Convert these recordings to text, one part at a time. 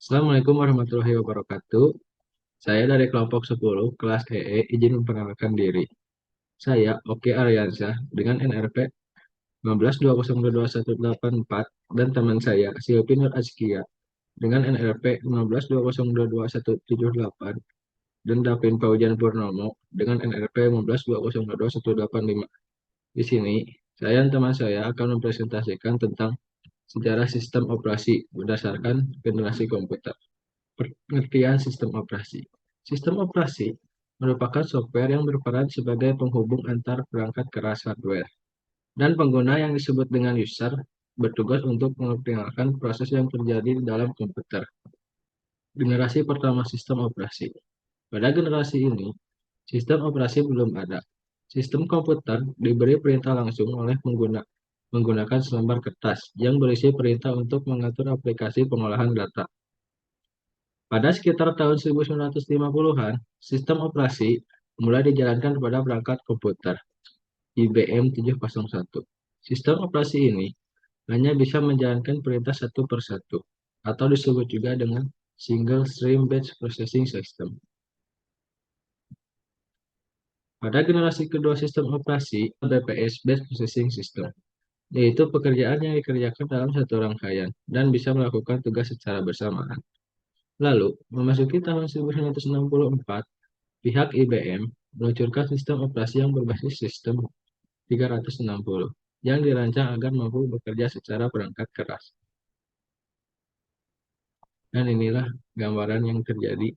Assalamualaikum warahmatullahi wabarakatuh. Saya dari kelompok 10 kelas EE izin memperkenalkan diri. Saya Oki Aryansyah dengan NRP 1520222184 dan teman saya Silvi Nur Azkia dengan NRP 1520222178 dan Davin Paujan Purnomo dengan NRP 1520222185. Di sini, saya dan teman saya akan mempresentasikan tentang sejarah sistem operasi berdasarkan generasi komputer. Pengertian sistem operasi. Sistem operasi merupakan software yang berperan sebagai penghubung antar perangkat keras hardware dan pengguna yang disebut dengan user bertugas untuk mengoptimalkan proses yang terjadi di dalam komputer. Generasi pertama sistem operasi. Pada generasi ini, sistem operasi belum ada. Sistem komputer diberi perintah langsung oleh pengguna menggunakan selembar kertas yang berisi perintah untuk mengatur aplikasi pengolahan data. Pada sekitar tahun 1950-an, sistem operasi mulai dijalankan pada perangkat komputer IBM 701. Sistem operasi ini hanya bisa menjalankan perintah satu per satu, atau disebut juga dengan Single Stream Batch Processing System. Pada generasi kedua sistem operasi, BPS Batch Processing System, yaitu pekerjaan yang dikerjakan dalam satu rangkaian dan bisa melakukan tugas secara bersamaan. Lalu, memasuki tahun 1964, pihak IBM meluncurkan sistem operasi yang berbasis sistem 360 yang dirancang agar mampu bekerja secara perangkat keras. Dan inilah gambaran yang terjadi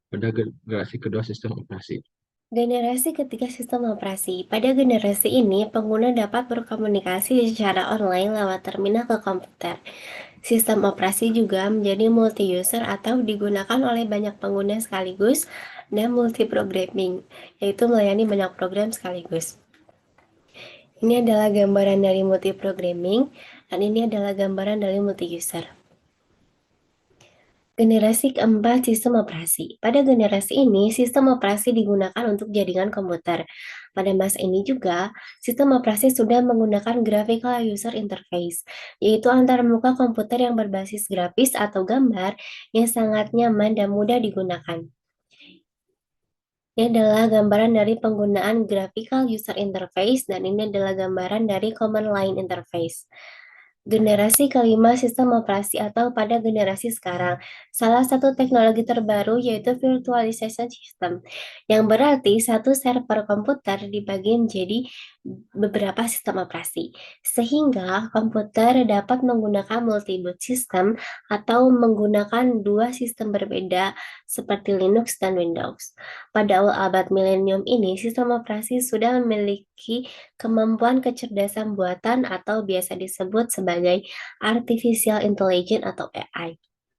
pada generasi kedua sistem operasi. Generasi ketiga sistem operasi. Pada generasi ini, pengguna dapat berkomunikasi secara online lewat terminal ke komputer. Sistem operasi juga menjadi multi-user atau digunakan oleh banyak pengguna sekaligus dan multi-programming, yaitu melayani banyak program sekaligus. Ini adalah gambaran dari multi-programming, dan ini adalah gambaran dari multi-user. Generasi keempat sistem operasi. Pada generasi ini, sistem operasi digunakan untuk jaringan komputer. Pada masa ini juga, sistem operasi sudah menggunakan graphical user interface, yaitu antarmuka komputer yang berbasis grafis atau gambar yang sangat nyaman dan mudah digunakan. Ini adalah gambaran dari penggunaan graphical user interface dan ini adalah gambaran dari command line interface. Generasi kelima sistem operasi atau pada generasi sekarang. Salah satu teknologi terbaru yaitu virtualization system, yang berarti satu server komputer dibagi menjadi beberapa sistem operasi, sehingga komputer dapat menggunakan multi-boot system atau menggunakan dua sistem berbeda seperti Linux dan Windows. Pada awal abad milenium ini, sistem operasi sudah memiliki kemampuan kecerdasan buatan atau biasa disebut sebagai artificial intelligence atau AI.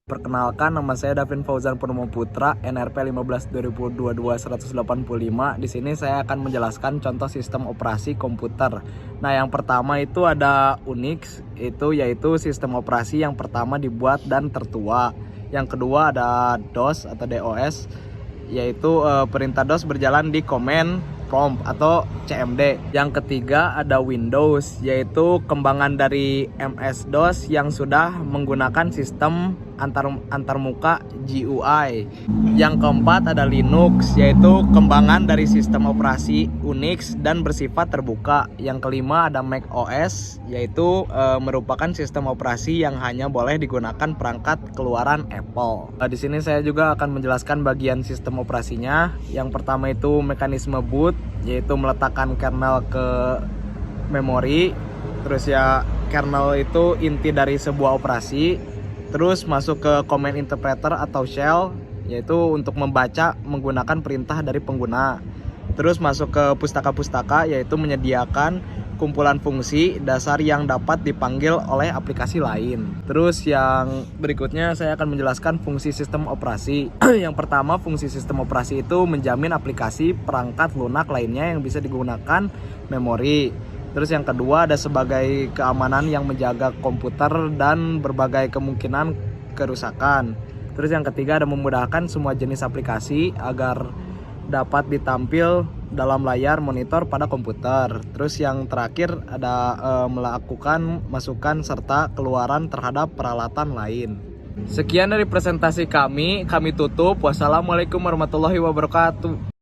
Perkenalkan, nama saya Davin Fauzan Purnomo Putra, NRP 152022-185. Di sini saya akan menjelaskan contoh sistem operasi komputer. Nah, yang pertama itu ada Unix, yaitu sistem operasi yang pertama dibuat dan tertua. Yang kedua ada DOS atau DOS, yaitu perintah DOS berjalan di command prompt atau CMD. Yang ketiga ada Windows, yaitu kembangan dari MS-DOS yang sudah menggunakan sistem antarmuka GUI. Yang keempat ada Linux, yaitu kembangan dari sistem operasi Unix dan bersifat terbuka. Yang kelima ada Mac OS, yaitu merupakan sistem operasi yang hanya boleh digunakan perangkat keluaran Apple. Di sini saya juga akan menjelaskan bagian sistem operasinya. Yang pertama itu mekanisme boot, yaitu meletakkan kernel ke memori. Terus ya, kernel itu inti dari sebuah operasi. Terus masuk ke command interpreter atau shell, yaitu untuk membaca menggunakan perintah dari pengguna. Terus masuk ke pustaka-pustaka, yaitu menyediakan kumpulan fungsi dasar yang dapat dipanggil oleh aplikasi lain. Terus yang berikutnya saya akan menjelaskan fungsi sistem operasi. Yang pertama, fungsi sistem operasi itu menjamin aplikasi perangkat lunak lainnya yang bisa digunakan memori. Terus yang kedua ada sebagai keamanan yang menjaga komputer dan berbagai kemungkinan kerusakan. Terus yang ketiga ada memudahkan semua jenis aplikasi agar dapat ditampil dalam layar monitor pada komputer. Terus yang terakhir ada melakukan masukan serta keluaran terhadap peralatan lain. Sekian dari presentasi kami tutup. Wassalamualaikum warahmatullahi wabarakatuh.